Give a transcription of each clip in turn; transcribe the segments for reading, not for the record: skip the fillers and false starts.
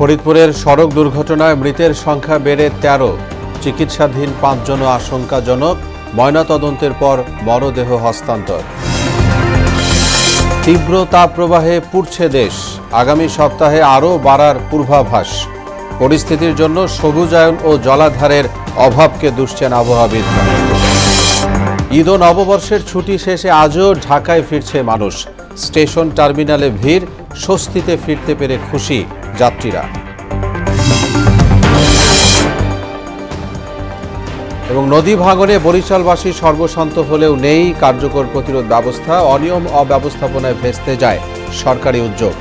ফরিদপুরের সড়ক দুর্ঘটনায় মৃতের সংখ্যা বেড়ে ১৩, চিকিৎসাধীন ৫ জন আশঙ্কাজনক, ময়নাতদন্তের পর মরদেহ হস্তান্তর। তীব্র তাপপ্রবাহে পুড়ছে দেশ, আগামী সপ্তাহে আরও বাড়ার পূর্বাভাস। পরিস্থিতির জন্য সবুজায়ন ও জলাধারের অভাবকে দুষছেন আবহাওয়াবিদরা। ঈদ ও নববর্ষের ছুটি শেষে আজও ঢাকায় ফিরছে মানুষ। স্টেশন টার্মিনালে ভিড়, স্বস্তিতে ফিরতে পেরে খুশি যাত্রীরা। এবং নদী ভাঙনে বরিশালবাসী সর্বশান্ত হলেও নেই কার্যকর প্রতিরোধ ব্যবস্থা, অনিয়ম অব্যবস্থাপনায় ভেস্তে যায় সরকারি উদ্যোগ।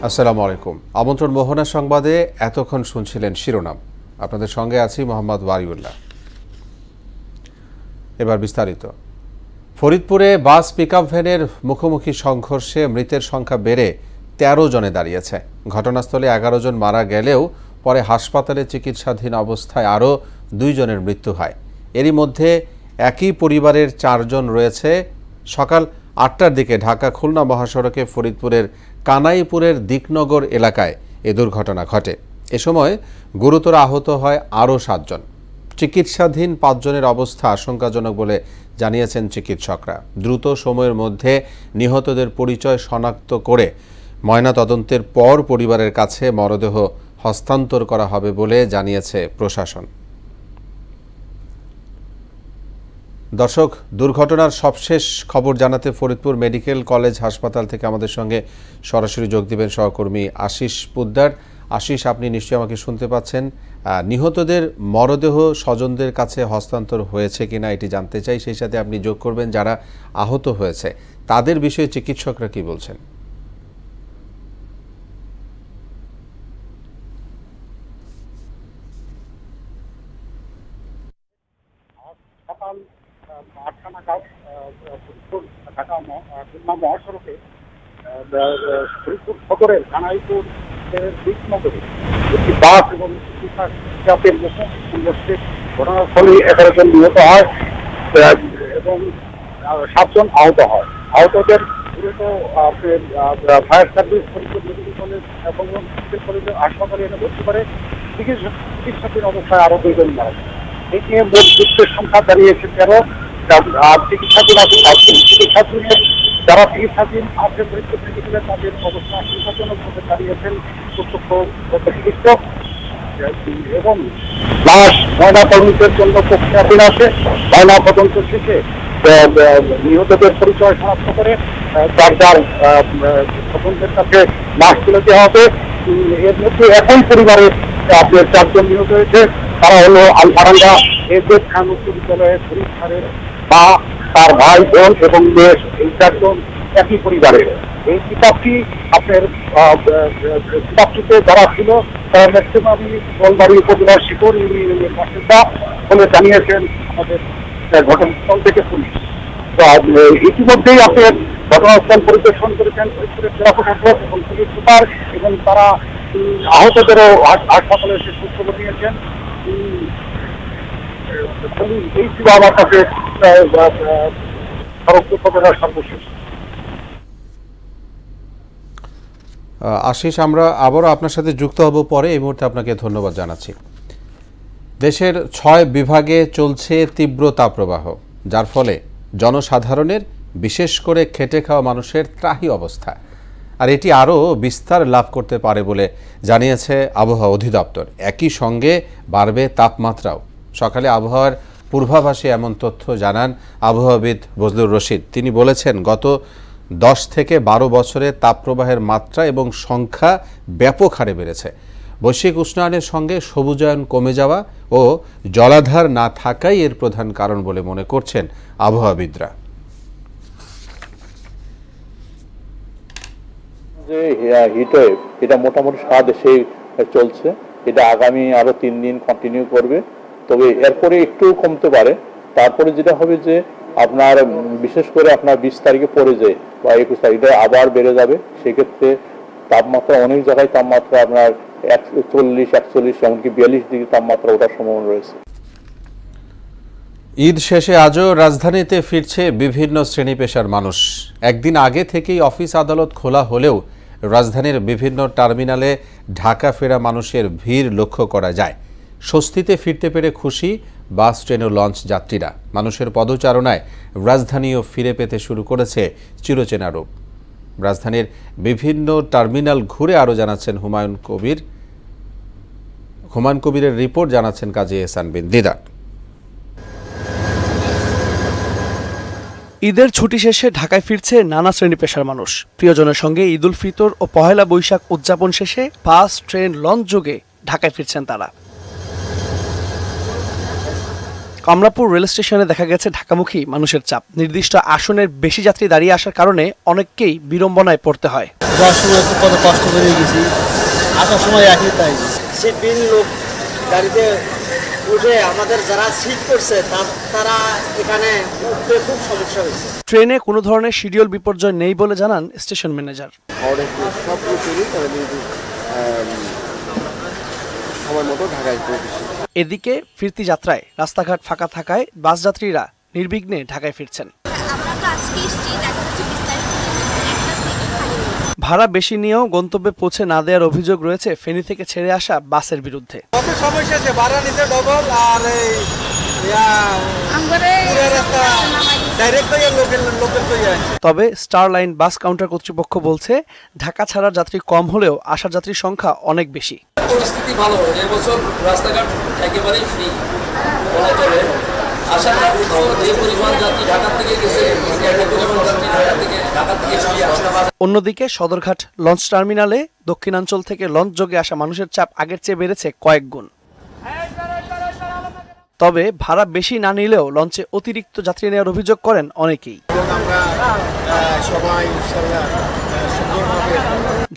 আসসালামু আলাইকুম। আমন্ত্রণ মোহনা সংবাদে এতক্ষণ শুনছিলেন শিরোনাম। আপনাদের সঙ্গে আছি মোহাম্মদ ওয়ারিউল্লাহ। এবার বিস্তারিত। ফরিদপুরে বাস পিকআপ ভ্যানের মুখোমুখি সংঘর্ষে মৃতের সংখ্যা বেড়ে ১৩ জনে দাঁড়িয়েছে। ঘটনাস্থলে ১১ জন মারা গেলেও পরে হাসপাতালে চিকিৎসাধীন অবস্থায় আরও ২ জনের মৃত্যু হয়। এরই মধ্যে একই পরিবারের ৪ জন রয়েছে। সকাল ৮টার দিকে ঢাকা খুলনা মহাসড়কে ফরিদপুরের কানাইপুরের দিকনগর এলাকায় এ দুর্ঘটনা ঘটে। এ সময় গুরুতর আহত হয় আরও ৭ জন। চিকিৎসাধীন ৫ জনের অবস্থা আশঙ্কাজনক বলে জানিয়েছেন চিকিৎসকরা। দ্রুত সময়ের মধ্যে নিহতদের পরিচয় শনাক্ত করে ময়নাতদন্তের পর পরিবারের কাছে মরদেহ হস্তান্তর করা হবে বলে জানিয়েছে প্রশাসন। দর্শক, দুর্ঘটনার সবশেষ খবর জানাতে ফরিদপুর মেডিকেল কলেজ হাসপাতাল থেকে আমাদের সঙ্গে সরাসরি যোগ দিবেন সহকর্মী আশিস পোদ্দার। আশিস, আপনি নিশ্চয়ই আমাকে শুনতে পাচ্ছেন। নিহতদের মরদেহ স্বজনদের কাছে হস্তান্তর হয়েছে কিনা এটি জানতে চাই। সেই সাথে আপনি যোগ করবেন যারা আহত হয়েছে তাদের বিষয়ে চিকিৎসকরা কি বলছেন। সকাল ৮টা নাগাদ ফরিদপুর ঢাকা খুলনা মহাসড়কে ফরিদপুর সদরের কানাইপুর দিকনগরে একটি বাস এবং পিকআপের মুখোমুখি সংঘর্ষে ঘটনাস্থলে ১১ জন নিহত হয় এবং ৭ জন আহত হয়। আহতদের দ্রুত fire service Faridpur medical college এবং মেডিকেল কলেজের হাসপাতালে এনে ভর্তি করে চিকিৎসাধীন অবস্থায় আরও ২ জন মারা যায়। এই নিয়ে মোট মৃত্যুর সংখ্যা দাঁড়িয়েছে ১৩। চিকিৎসাধীন যারা চিকিৎসাধীন আছে ফরিদপুর মেডিকেলে তাদের অবস্থা আশঙ্কাজনক ভাবে দাঁড়িয়েছেন প্রত্যক্ষ চিকিৎসক এবং লাশ ময়নাতদন্তের জন্য প্রক্রিয়াধীন আছে। ময়নাতদন্ত শেষে নিহতদের পরিচয় শনাক্ত করে যার যার স্বজনদের কাছে লাশ তুলে দেওয়া হবে। এর মধ্যে একই পরিবারের ৪ জন নিহত হয়েছে। তারা হলো আলফারাঙ্গা এজেড খান উচ্চ বিদ্যালয়ের পরীক্ষারের মা, তার ভাই, বোন এবং মেয়ে, এই ৪ জন একই পরিবারের। এই কিতাবটি আপনার কিতাবটিতে যারা ছিল তারা ম্যাক্সিমামই গোলবাড়ি উপজেলার শিকর ইউনিয়নের বাসিন্দা বলে জানিয়েছেন আমাদের ঘটনাস্থল থেকে পুলিশ। তো ইতিমধ্যেই আপনার ঘটনাস্থল পরিদর্শন করেছেন ফরিদপুরের জেলা প্রশাসক এবং পুলিশ সুপার এবং তারা আহতদেরও হাসপাতালে এসে সুস্থ নিয়েছেন। এই ছিল আমার কাছে সড়ক দুর্ঘটনার সর্বশেষ। আশিস, আমরা আবারও আপনার সাথে যুক্ত হব পরে। এই মুহূর্তে আপনাকে ধন্যবাদ জানাচ্ছি। দেশের ৬ বিভাগে চলছে তীব্র তাপপ্রবাহ, যার ফলে জনসাধারণের, বিশেষ করে খেটে খাওয়া মানুষের ত্রাহি অবস্থা। আর এটি আরও বিস্তার লাভ করতে পারে বলে জানিয়েছে আবহাওয়া অধিদপ্তর। একই সঙ্গে বাড়বে তাপমাত্রাও। সকালে আবহাওয়ার পূর্বাভাসে এমন তথ্য জানান আবহাওয়াবিদ বজলুর রশিদ। তিনি বলেছেন, গত ১০ থেকে ১২ বছরে তাপপ্রবাহের মাত্রা এবং সংখ্যা ব্যাপক হারে বেড়েছে। বৈশ্বিক উষ্ণায়নের সঙ্গে সবুজায়ন কমে যাওয়া ও জলাধার না থাকাই এর প্রধান কারণ বলে মনে করছেন আবহাওয়াবিদরা। যে হিটওয়েভ এটা মোটামুটি সারা দেশেই চলছে। এটা আগামী আরো 3 দিন কন্টিনিউ করবে, তবে এরপরে একটু কমতে পারে। তারপরে যেটা হবে যে আপনার বিশেষ করে আপনার 20 তারিখে পরে যায় বা 21 তারিখে আবার বেড়ে যাবে। সেক্ষেত্রে তাপমাত্রা অনেক জায়গায় তাপমাত্রা আপনার 40, 41 এমনকি 42 ডিগ্রি তাপমাত্রা ওঠার সম্ভাবনা রয়েছে। ঈদ শেষে আজও রাজধানীতে ফিরছে বিভিন্ন শ্রেণী পেশার মানুষ। একদিন আগে থেকেই অফিস আদালত খোলা হলেও রাজধানীর বিভিন্ন টার্মিনালে ঢাকা ফেরা মানুষের ভিড় লক্ষ্য করা যায়। স্বস্তিতে ফিরতে পেরে খুশি বাস, ট্রেন ও লঞ্চ যাত্রীরা। মানুষের পদচারণায় রাজধানীও ফিরে পেতে শুরু করেছে চিরচেনা রূপ। রাজধানীর বিভিন্ন টার্মিনাল ঘুরে আরও জানাচ্ছেন হুমায়ুন কবিরের রিপোর্ট, জানাচ্ছেন কাজী এহসান বিন দিদার। ঈদের ছুটি শেষে ঢাকায় ফিরছে নানা শ্রেণী পেশার মানুষ। প্রিয়জনের সঙ্গে ঈদ উল ফিতর ও পহেলা বৈশাখ উদযাপন শেষে বাস, ট্রেন, লঞ্চ যোগে ঢাকায় ফিরছেন তারা। কমলাপুর রেল স্টেশনে দেখা গেছে ঢাকামুখী মানুষের চাপ। নির্দিষ্ট আসনের বেশি যাত্রী দাঁড়িয়ে আসার কারণে অনেককেই বিড়ম্বনায় পড়তে হয়। যাওয়ার সময় কত কষ্ট করে গেছি, আসার সময় একই তাই। সিটবিহীন লোক গাড়িতে উঠে আমাদের যারা সিট করছে তারা এখানে উঠতে খুব সমস্যা হয়েছে। ট্রেনে কোনো ধরনের শিডিউল বিপর্যয় নেই বলে জানান স্টেশন ম্যানেজার। এদিকে ফিরতি যাত্রায় রাস্তাঘাট ফাঁকা থাকায় বাস যাত্রীরা নির্বিঘ্নে ঢাকায় ফিরছেন। ভাড়া বেশি নিয়েও গন্তব্যে পৌঁছে না দেওয়ার অভিযোগ রয়েছে ফেনী থেকে ছেড়ে আসা বাসের বিরুদ্ধে। তবে স্টার লাইন বাস কাউন্টার কর্তৃপক্ষ বলছে ঢাকা ছাড়ার যাত্রী কম হলেও আসার যাত্রীর সংখ্যা অনেক বেশি। পরিস্থিতি ভালো, এবছর রাস্তাঘাট একেবারেই ফ্রি বলা চলে। আসার যে পরিমাণ যাত্রী ঢাকা থেকে গেছে, অন্যদিকে সদরঘাট লঞ্চ টার্মিনালে দক্ষিণাঞ্চল থেকে লঞ্চ যোগে আসা মানুষের চাপ আগের চেয়ে বেড়েছে কয়েক গুণ। তবে ভাড়া বেশি না নিলেও লঞ্চে অতিরিক্ত যাত্রী নেওয়ার অভিযোগ করেন অনেকেই।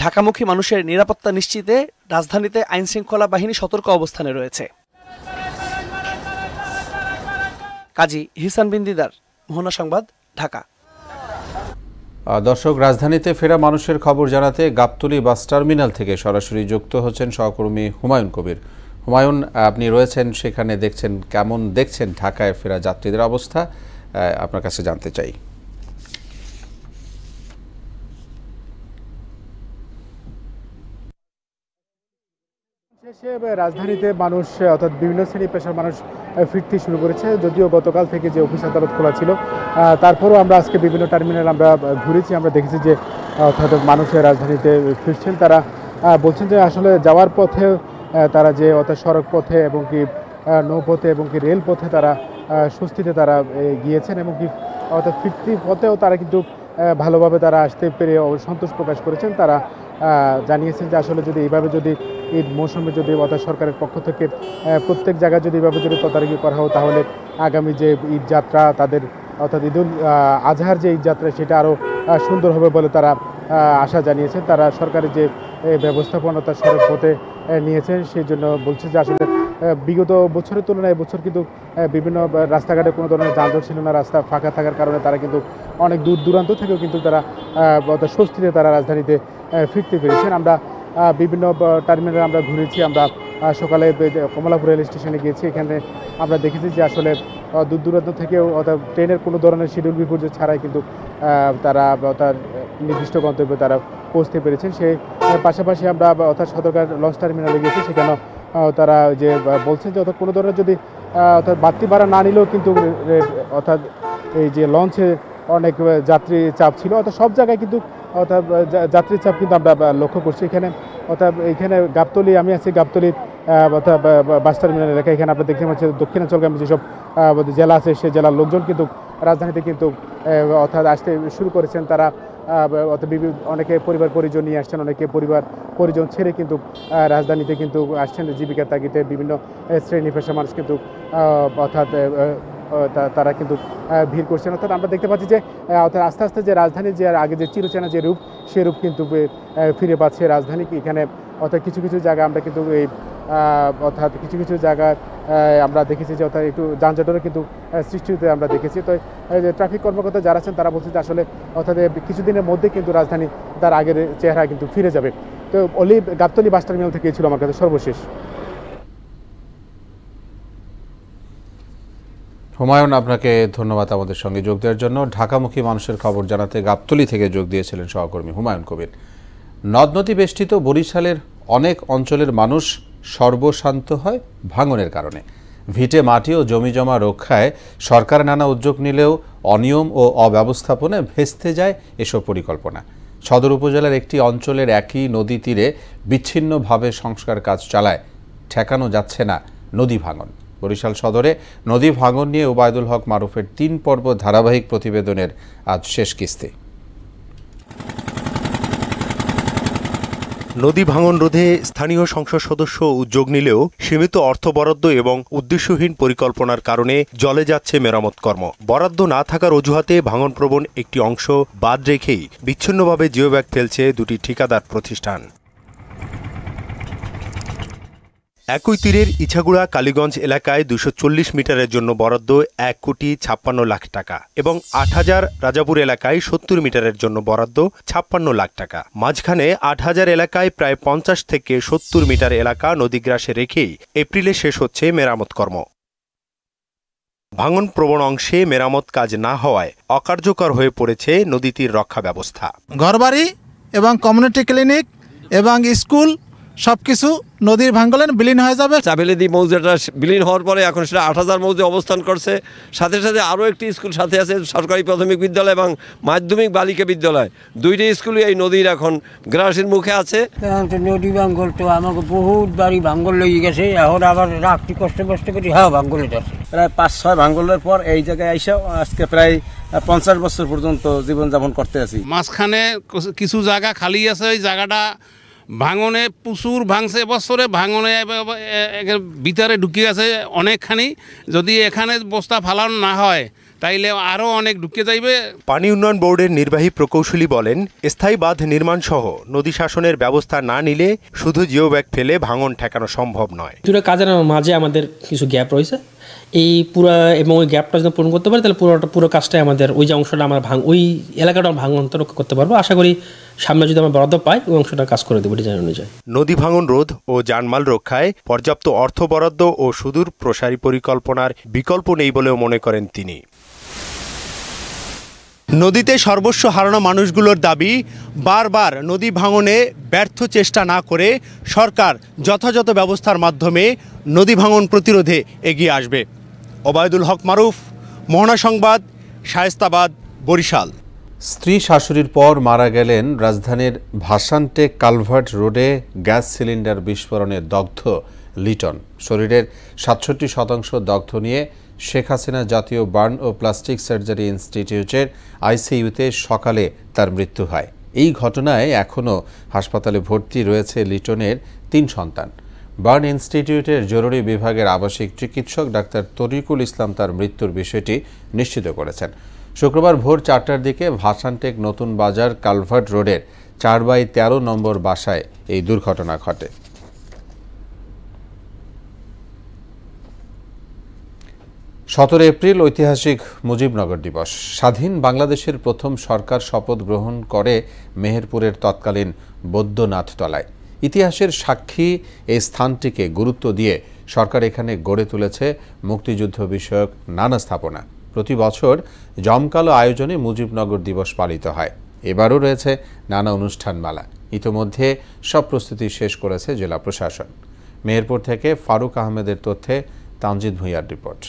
ঢাকামুখী মানুষের নিরাপত্তা নিশ্চিতে রাজধানীতে আইনশৃঙ্খলা বাহিনী সতর্ক অবস্থানে রয়েছে। কাজী এহসান বিন দিদার, মোহনা সংবাদ, ঢাকা। দর্শক, রাজধানীতে ফেরা মানুষের খবর জানাতে গাবতলী বাস টার্মিনাল থেকে সরাসরি যুক্ত হচ্ছেন সহকর্মী হুমায়ুন কবির। হুমায়ুন, আপনি রয়েছেন সেখানে, দেখছেন কেমন দেখছেন ঢাকায় ফেরা যাত্রীদের অবস্থা, আপনার কাছে জানতে চাই। রাজধানীতে মানুষ অর্থাৎ বিভিন্ন শ্রেণী পেশার মানুষ ফিরতে শুরু করেছে। যদিও গতকাল থেকে যে অফিস আদালত খোলা ছিল, তারপরেও আমরা আজকে বিভিন্ন টার্মিনাল আমরা ঘুরেছি। আমরা দেখেছি যে অর্থাৎ মানুষের রাজধানীতে ফিরছেন। তারা বলছেন যে আসলে যাওয়ার পথে তারা যে অর্থাৎ সড়ক পথে এবং কি নৌপথে এবং কি রেল পথে তারা স্বস্তিতে তারা গিয়েছেন এবং কি অর্থাৎ ফিরতি পথেও তারা কিন্তু ভালোভাবে তারা আসতে পেরে সন্তোষ প্রকাশ করেছেন। তারা জানিয়েছেন যে আসলে যদি এইভাবে যদি ঈদ মৌসুমে যদি অর্থাৎ সরকারের পক্ষ থেকে প্রত্যেক জায়গায় যদি এইভাবে যদি তদারকি করা হয়, তাহলে আগামী যে ঈদ যাত্রা তাদের অর্থাৎ ঈদুল আজহার যে ঈদ যাত্রা সেটা আরও সুন্দর হবে বলে তারা আশা জানিয়েছেন। তারা সরকারের যে ব্যবস্থাপনা সড়ক পথে নিয়েছেন, সেই জন্য বলছে যে আসলে বিগত বছরের তুলনায় এবছর কিন্তু বিভিন্ন রাস্তাঘাটে কোনো ধরনের যানজট ছিল না। রাস্তা ফাঁকা থাকার কারণে তারা কিন্তু অনেক দূর দূরান্ত থেকেও কিন্তু তারা স্বস্তিতে তারা রাজধানীতে ফিরতে পেরেছেন। আমরা বিভিন্ন টার্মিনালে আমরা ঘুরেছি। আমরা সকালে কমলাপুর রেল স্টেশনে গিয়েছি। এখানে আমরা দেখেছি যে আসলে দূর দূরান্ত থেকেও অর্থাৎ ট্রেনের কোনো ধরনের শিডিউল বিপর্যয় ছাড়াই কিন্তু তারা তার নির্দিষ্ট গন্তব্যে তারা পৌঁছতে পেরেছেন। সেই পাশাপাশি আমরা অর্থাৎ সদরঘাট লঞ্চ টার্মিনালে গিয়েছি। সেখানেও তারা যে বলছেন যে অর্থাৎ কোনো ধরনের যদি অর্থাৎ বাড়তি ভাড়া না নিলেও কিন্তু অর্থাৎ এই যে লঞ্চে অনেক যাত্রী চাপ ছিল। অর্থাৎ সব জায়গায় কিন্তু অর্থাৎ যাত্রীর চাপ কিন্তু আমরা লক্ষ্য করছি। এখানে গাবতলী, আমি আছি গাবতলী অর্থাৎ বাস টার্মিনাল এলাকা। এখানে আমরা দেখতে পাচ্ছি দক্ষিণাঞ্চলগামী যেসব জেলা আছে সেই জেলার লোকজন কিন্তু রাজধানীতে কিন্তু অর্থাৎ আসতে শুরু করেছেন। তারা অনেকে পরিবার পরিজন নিয়ে আসছেন, অনেকে পরিবার পরিজন ছেড়ে কিন্তু রাজধানীতে কিন্তু আসছেন জীবিকার তাগিদে। বিভিন্ন শ্রেণী পেশার মানুষ কিন্তু অর্থাৎ তারা কিন্তু ভিড় করছেন। অর্থাৎ আমরা দেখতে পাচ্ছি যে অর্থাৎ আস্তে আস্তে যে রাজধানীর যে আগে যে চিরচেনা যে রূপ, সে রূপ কিন্তু ফিরে পাচ্ছে রাজধানী। এখানে অর্থাৎ কিছু কিছু জায়গা আমরা কিন্তু এই অর্থাৎ কিছু কিছু জায়গায় আমরা দেখেছি যে অর্থাৎ একটু যানজটেরও কিন্তু সৃষ্টি হতে আমরা দেখেছি। তো ট্রাফিক কর্মকর্তা যারা আছেন তারা বলছেন যে আসলে অর্থাৎ কিছুদিনের মধ্যে কিন্তু রাজধানী তার আগের চেহারা কিন্তু ফিরে যাবে। তো গাবতলী বাস টার্মিনাল থেকে ছিল আমার কাছে সর্বশেষ। হুমায়ুন, আপনাকে ধন্যবাদ আমাদের সঙ্গে যোগ দেওয়ার জন্য। ঢাকামুখী মানুষের খবর জানাতে গাবতলী থেকে যোগ দিয়েছিলেন সহকর্মী হুমায়ুন কবির। নদ নদী বেষ্টিত বরিশালের অনেক অঞ্চলের মানুষ সর্বশান্ত হয় ভাঙনের কারণে। ভিটে মাটি ও জমিজমা রক্ষায় সরকার নানা উদ্যোগ নিলেও অনিয়ম ও অব্যবস্থাপনায় ভেস্তে যায় এসব পরিকল্পনা। সদর উপজেলার একটি অঞ্চলের একই নদী তীরে বিচ্ছিন্নভাবে সংস্কার কাজ চালায় ঠেকানো যাচ্ছে না নদী ভাঙন। বরিশাল সদরে নদী ভাঙন নিয়ে ওবায়দুল হক মারুফের ৩ পর্ব ধারাবাহিক প্রতিবেদনের আজ শেষ কিস্তি। নদী ভাঙন রোধে স্থানীয় সংসদ সদস্য উদ্যোগ নিলেও সীমিত অর্থ বরাদ্দ এবং উদ্দেশ্যহীন পরিকল্পনার কারণে জলে যাচ্ছে মেরামত কর্ম। বরাদ্দ না থাকার অজুহাতে ভাঙনপ্রবণ একটি অংশ বাদ রেখেই বিচ্ছিন্নভাবে জিওব্যাগ ফেলছে দুটি ঠিকাদার প্রতিষ্ঠান। একই তীরের ইছাগুড়া কালীগঞ্জ এলাকায় ২৪০ মিটারের জন্য বরাদ্দ ১,৫৬ লাখ টাকা এবং ৮,০০০ রাজাপুর এলাকায় ৭০ মিটারের জন্য বরাদ্দ ৫৬ লাখ টাকা। মাঝখানে ৮,০০০ এলাকায় প্রায় ৫০ থেকে ৭০ মিটার এলাকা নদীগ্রাসে রেখেই এপ্রিলে শেষ হচ্ছে মেরামত কর্ম। ভাঙন প্রবণ অংশে মেরামত কাজ না হওয়ায় অকার্যকর হয়ে পড়েছে নদীতীর রক্ষা ব্যবস্থা। ঘরবাড়ি এবং কমিউনিটি ক্লিনিক এবং স্কুল সবকিছু নদীর ভাঙ্গলে বিলীন হয়ে যাবে। চাবেলিদি মৌজাটা বিলীন হওয়ার পরে এখন সেটা ৮,০০০ মৌজা অবস্থান করছে। সাথে সাথে আরও একটি স্কুল সাথে আছে, সরকারি প্রাথমিক বিদ্যালয় এবং মাধ্যমিক বালিকা বিদ্যালয়। দুইটি স্কুলই এই নদীর এখন গ্রাসের মুখে আছে। নদী ভাঙ্গল তো আমাকে বহুত বাড়ি ভাঙ্গল লেগে গেছে, এখন আবার রাখতে কষ্ট করি ভাঙ্গলে যাচ্ছে। প্রায় ৫-৬ ভাঙ্গলের পর এই জায়গায় আইসা আজকে প্রায় ৫০ বছর পর্যন্ত জীবনযাপন করতে আছি। মাঝখানে কিছু জায়গা খালি আছে, ওই জায়গাটা ভাঙনে প্রচুর ভাঙছে, বছরে ভাঙনে ভিতরে ঢুকে গেছে অনেকখানি। যদি এখানে বস্তা ফালানো না হয় তাইলে আরও অনেক ঢুকে যাইবে। পানি উন্নয়ন বোর্ডের নির্বাহী প্রকৌশলী বলেন, স্থায়ী বাঁধ নির্মাণ সহ নদী শাসনের ব্যবস্থা না নিলে শুধু জিওব্যাগ ফেলে ভাঙন ঠেকানো সম্ভব নয়। দুটো কাজের মাঝে আমাদের কিছু গ্যাপ রয়েছে, এই পুরো এবং ওই গ্যাপটা যদি পূরণ করতে পারি তাহলে পুরো কাজটাই আমাদের ওই যে অংশটা আমরা ওই এলাকাটা ভাঙন রক্ষা করতে পারবো। আশা করি সামনে যদি আমরা বরাদ্দ পাই ওই অংশটা কাজ করে দেবো ডিজাইন অনুযায়ী। নদী ভাঙন রোধ ও জানমাল রক্ষায় পর্যাপ্ত অর্থ বরাদ্দ ও সুদূর প্রসারী পরিকল্পনার বিকল্প নেই বলেও মনে করেন তিনি। নদীতে সর্বস্ব হারানো মানুষগুলোর দাবি, বারবার নদী ভাঙনে ব্যর্থ চেষ্টা না করে সরকার যথাযথ ব্যবস্থার মাধ্যমে নদী ভাঙন প্রতিরোধে এগিয়ে আসবে। ওবায়দুল হক মারুফ, মোহনা সংবাদ, শায়েস্তাবাদ, বরিশাল। স্ত্রী শাশুড়ির পর মারা গেলেন রাজধানীর ভাসানটেক কালভার্ট রোডে গ্যাস সিলিন্ডার বিস্ফোরণে দগ্ধ লিটন। শরীরের ৬৭% দগ্ধ নিয়ে শেখ হাসিনা জাতীয় বার্ন ও প্লাস্টিক সার্জারি ইনস্টিটিউটের আইসিইউতে সকালে তার মৃত্যু হয়। এই ঘটনায় এখনও হাসপাতালে ভর্তি রয়েছে লিটনের ৩ সন্তান। বার্ন ইনস্টিটিউটের জরুরি বিভাগের আবাসিক চিকিৎসক ডাক্তার তরিকুল ইসলাম তার মৃত্যুর বিষয়টি নিশ্চিত করেছেন। শুক্রবার ভোর ৪টার দিকে ভাসানটেক নতুন বাজার কালভার্ট রোডের ৪/১৩ নম্বর বাসায় এই দুর্ঘটনা ঘটে। ১৭ এপ্রিল ঐতিহাসিক মুজিবনগর দিবস। স্বাধীন বাংলাদেশের প্রথম সরকার শপথ গ্রহণ করে মেহেরপুরের তৎকালীন বৈদ্যনাথতলায়। ইতিহাসের সাক্ষী এই স্থানটিকে গুরুত্ব দিয়ে সরকার এখানে গড়ে তুলেছে মুক্তিযুদ্ধ বিষয়ক নানা স্থাপনা। প্রতি বছর জমকালো আয়োজনে মুজিবনগর দিবস পালিত হয়। এবারও রয়েছে নানা অনুষ্ঠানমালা। ইতোমধ্যে সব প্রস্তুতি শেষ করেছে জেলা প্রশাসন। মেহেরপুর থেকে ফারুক আহমেদের তথ্যে তানজিদ ভূঁইয়ার রিপোর্ট।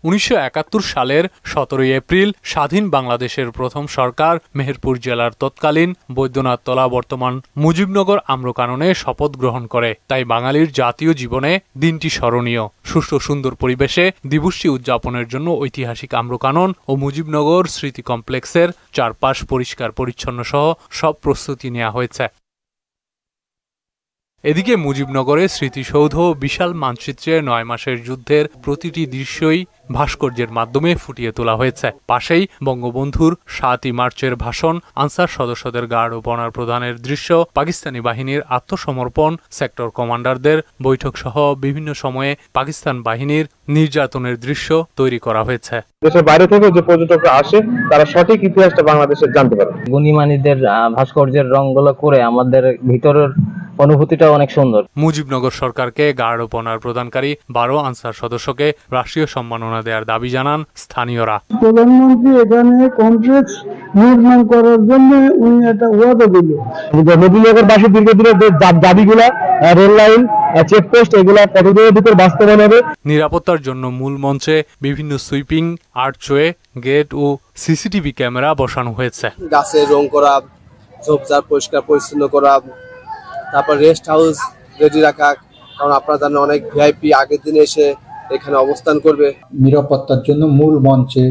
১৯৭১ সালের ১৭ এপ্রিল স্বাধীন বাংলাদেশের প্রথম সরকার মেহেরপুর জেলার তৎকালীন বৈদ্যনাথতলা বর্তমান মুজিবনগর আম্রকাননে শপথ গ্রহণ করে। তাই বাঙালির জাতীয় জীবনে দিনটি স্মরণীয়। সুষ্ঠু সুন্দর পরিবেশে দিবসটি উদযাপনের জন্য ঐতিহাসিক আম্রকানন ও মুজিবনগর স্মৃতি কমপ্লেক্সের চারপাশ পরিষ্কার পরিচ্ছন্ন সহ সব প্রস্তুতি নেওয়া হয়েছে। এদিকে মুজিবনগরের স্মৃতিসৌধ বিশাল মানচিত্রে ৯ মাসের যুদ্ধের প্রতিটি দৃশ্যই ভাস্কর্যের মাধ্যমে ফুটিয়ে তোলা হয়েছে। পাশেই বঙ্গবন্ধুর ৭ই মার্চের ভাষণ, আনসার সদস্যদের গার্ড ও বর্ডার প্রধানের দৃশ্য, পাকিস্তানি বাহিনীর আত্মসমর্পণ, সেক্টর কমান্ডারদের বৈঠক সহ বিভিন্ন সময়ে পাকিস্তান বাহিনীর নির্যাতনের দৃশ্য তৈরি করা হয়েছে। দেশের বাইরে থেকে যে পর্যটকরা আসে তারা সঠিক ইতিহাসটা বাংলাদেশের জানতে পারে। গুণীমানীদের ভাস্কর্যের রংগুলো করে আমাদের ভিতরের অনুভূতিটা অনেক সুন্দর। মুজিবনগর সরকারকে গার্ড অফ অনার প্রদানকারী 12 আনসার সদস্যকে রাষ্ট্রীয় সম্মাননা দেওয়ার দাবি জানান স্থানীয়রা। প্রধানমন্ত্রী এখানে কমপ্লেক্স নির্মাণ করার জন্য উনি একটা ওয়াদা দিল। নদীনগরবাসী দীর্ঘদিনের দাবিগুলা, রেল লাইন, চেকপোস্ট, এগুলা কতদিনের ভিতর বাস্তবায়ন হবে। নিরাপত্তার জন্য মূল মঞ্চে বিভিন্ন সুইপিং, আর্চওয়ে, গেট ও সিসিটিভি ক্যামেরা বসানো হয়েছে। গাছে রং করা, ঝোপঝাড় পরিষ্কার পরিচ্ছন্ন করা, তারপর রেস্ট হাউস রেডি রাখা, কারণ আপনারা জানেন অনেক ভিআইপি আগের দিনে এসে এখানে অবস্থান করবে। নিরাপত্তার জন্য মূল মঞ্চে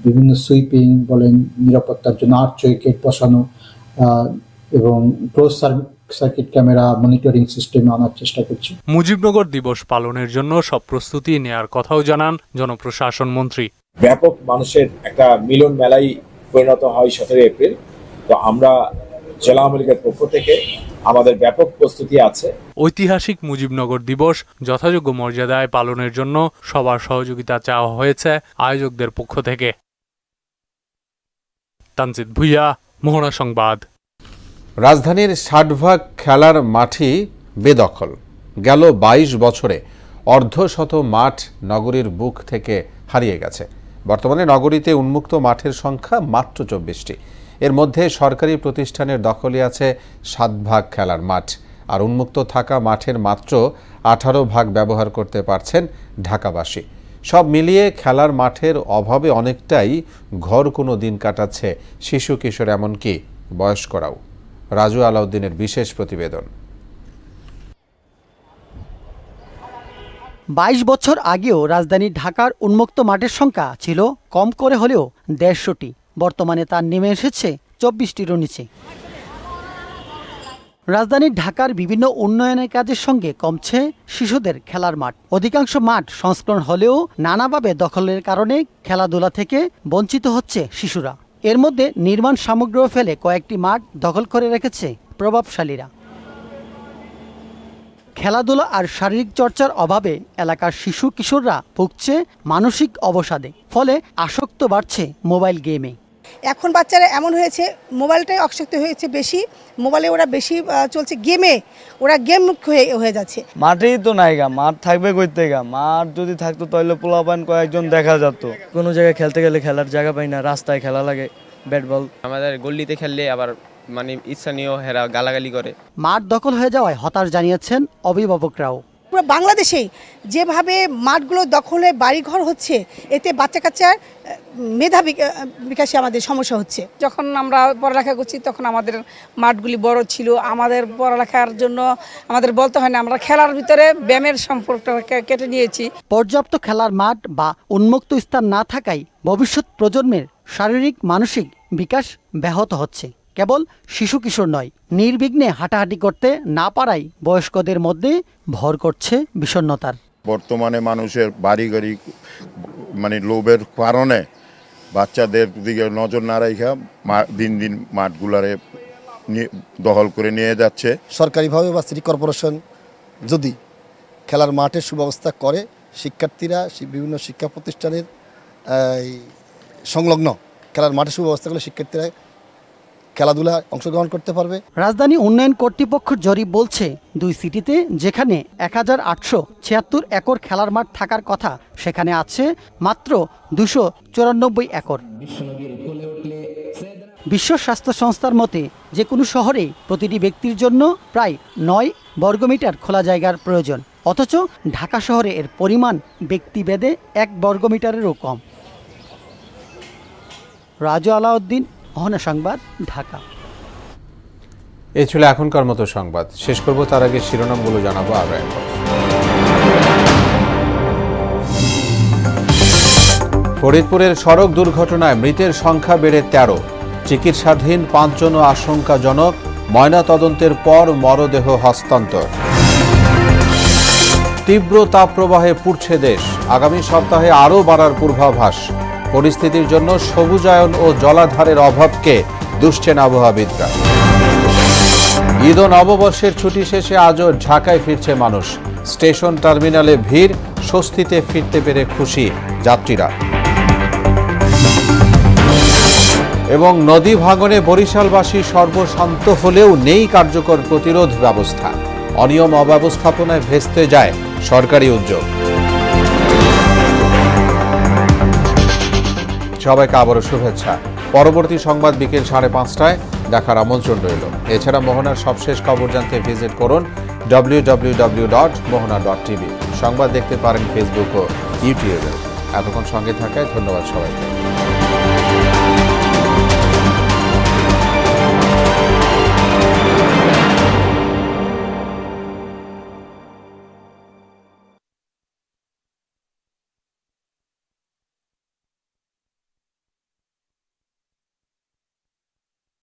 বিভিন্ন সুইপিং বলেন, নিরাপত্তার জন্য আর্চওয়ে গেট বসানো এবং close circuit camera monitoring system আনার চেষ্টা করছি। মুজিবনগর দিবস পালনের জন্য সব প্রস্তুতি নেয়ার কথাও জানান জনপ্রশাসন মন্ত্রী। ব্যাপক মানুষের একটা মিলন মেলাই পরিণত হয় 17 এপ্রিল। তো আমরা জেলা আওয়ামী লীগের পক্ষ থেকে আমাদের ব্যাপক প্রস্তুতি আছে। ঐতিহাসিক মুজিবনগর দিবস যথাযোগ্য মর্যাদায় পালনের জন্য সবার সহযোগিতা চাওয়া হয়েছে আয়োজকদের পক্ষ থেকে। তানজিদ ভুইয়া, মোহনা সংবাদ। রাজধানীর 60 খেলার মাঠই বেদখল। গেল 22 বছরে অর্ধশত মাঠ নগরীর বুক থেকে হারিয়ে গেছে। বর্তমানে নগরীতে উন্মুক্ত মাঠের সংখ্যা মাত্র 24টি। এর মধ্যে সরকারি প্রতিষ্ঠানের দখলে আছে 7 খেলার মাঠ, আর উন্মুক্ত থাকা মাঠের মাত্র 18 ব্যবহার করতে পারছেন ঢাকাবাসী। সব মিলিয়ে খেলার মাঠের অভাবে অনেকটাই ঘর কোনো দিন কাটাচ্ছে শিশু কিশোর, এমনকি বয়স্করাও। রাজু আলাউদ্দিনের বিশেষ প্রতিবেদন। 22 বছর আগেও রাজধানী ঢাকার উন্মুক্ত মাঠের সংখ্যা ছিল কম করে হলেও 150টি। বর্তমানে তা নেমে এসেছে 24টিরও নিচে। রাজধানী ঢাকার বিভিন্ন উন্নয়নের কাজের সঙ্গে কমছে শিশুদের খেলার মাঠ। অধিকাংশ মাঠ সংস্করণ হলেও নানাভাবে দখলের কারণে খেলাধুলা থেকে বঞ্চিত হচ্ছে শিশুরা। এর মধ্যে নির্মাণ সামগ্রীও ফেলে কয়েকটি মাঠ দখল করে রেখেছে প্রভাবশালীরা। খেলাধুলা আর শারীরিক চর্চার অভাবে এলাকার শিশু কিশোররা ভুগছে মানসিক অবসাদে, ফলে আসক্ত বাড়ছে মোবাইল গেমে। এখন বাচ্চারা এমন হয়েছে, মোবাইলটাই আসক্ত হয়েছে বেশি, মোবাইলে ওরা বেশি চলছে, গেমে ওরা গেম হয়ে যাচ্ছে। মাঠেই তো নাই গা, মাঠ থাকবে কইতে গা, মাঠ যদি থাকতো তাহলে পোলাপান কয়েকজন দেখা যেত। কোনো জায়গায় খেলতে গেলে খেলার জায়গা পাই না, রাস্তায় খেলা লাগে ব্যাট বল। আমাদের গল্লিতে খেললে আবার মানে স্থানীয় হেরা গালাগালি করে। মাঠ দখল হয়ে যাওয়ায় হতাশ জানিয়েছেন অভিভাবকরাও। পুরো বাংলাদেশেই যেভাবে মাঠগুলো দখলে বাড়িঘর হচ্ছে, এতে বাচ্চা কাচ্চার মেধা বিকাশে আমাদের সমস্যা হচ্ছে। যখন আমরা পড়ালেখা করছি তখন আমাদের মাঠগুলি বড় ছিল, আমাদের পড়ালেখার জন্য আমাদের বলতে হয় না, আমরা খেলার ভিতরে ব্যায়ামের সম্পর্কটা কেটে নিয়েছি। পর্যাপ্ত খেলার মাঠ বা উন্মুক্ত স্থান না থাকায় ভবিষ্যৎ প্রজন্মের শারীরিক মানসিক বিকাশ ব্যাহত হচ্ছে। কেবল শিশু কিশোর নয়, নির্বিঘ্নে হাঁটাহাঁটি করতে না পারাই বয়স্কদের মধ্যে ভর করছে বিষণ্ণতার। বর্তমানে মানুষের বাড়ি গাড়ি মানে লোভের কারণে বাচ্চাদের দিকে নজর না রাখা দিন দিন মাঠগুলারে দখল করে নিয়ে যাচ্ছে। সরকারিভাবে বা সিটি কর্পোরেশন যদি খেলার মাঠের সুব্যবস্থা করে, শিক্ষার্থীরা বিভিন্ন শিক্ষা প্রতিষ্ঠানের সংলগ্ন খেলার মাঠের সুব্যবস্থা করলে শিক্ষার্থীরা খেলাধুলা অংশগ্রহণ করতে পারবে। রাজধানী উন্নয়ন কর্তৃপক্ষের জরিপ বলছে 2 সিটিতে যেখানে 1876 একর খেলার মাঠ থাকার কথা, সেখানে আছে মাত্র 294 একর। বিশ্ব স্বাস্থ্য সংস্থার মতে যে কোনো শহরে প্রতিটি ব্যক্তির জন্য প্রায় 9 বর্গমিটার খোলা জায়গার প্রয়োজন, অথচ ঢাকা শহরে এর পরিমাণ ব্যক্তিভেদে 1 বর্গমিটারেরও কম। রাজু আলাউদ্দিন, মোহনা সংবাদ, ঢাকা। এই ছিল এখনকার মতো সংবাদ। শেষ করব তার আগে শিরোনামগুলো জানাবো আরো একবার। ফরিদপুরের সড়ক দুর্ঘটনায় মৃতের সংখ্যা বেড়ে 13। চিকিৎসাধীন 5 জনও আশঙ্কাজনক, ময়নাতদন্তের পর মরদেহ হস্তান্তর। তীব্র তাপপ্রবাহে পুড়ছে দেশ, আগামী সপ্তাহে আরও বাড়ার পূর্বাভাস। পরিস্থিতির জন্য সবুজায়ন ও জলাধারের অভাবকে দুষছেন আবহাওয়াবিদরা। ঈদ ও নববর্ষের ছুটি শেষে আজও ঢাকায় ফিরছে মানুষ। স্টেশন টার্মিনালে ভিড়, স্বস্তিতে ফিরতে পেরে খুশি যাত্রীরা। এবং নদী ভাঙনে বরিশালবাসী সর্বশান্ত হলেও নেই কার্যকর প্রতিরোধ ব্যবস্থা। অনিয়ম অব্যবস্থাপনায় ভেস্তে যায় সরকারি উদ্যোগ। সবাইকে আবারও শুভেচ্ছা। পরবর্তী সংবাদ বিকেল 5:30টায় দেখার আমন্ত্রণ রইল। এছাড়া মোহনার সবশেষ খবর জানতে ভিজিট করুন www.mohana.tv। সংবাদ দেখতে পারেন ফেসবুক ও ইউটিউবে। এতক্ষণ সঙ্গে থাকায় ধন্যবাদ সবাইকে।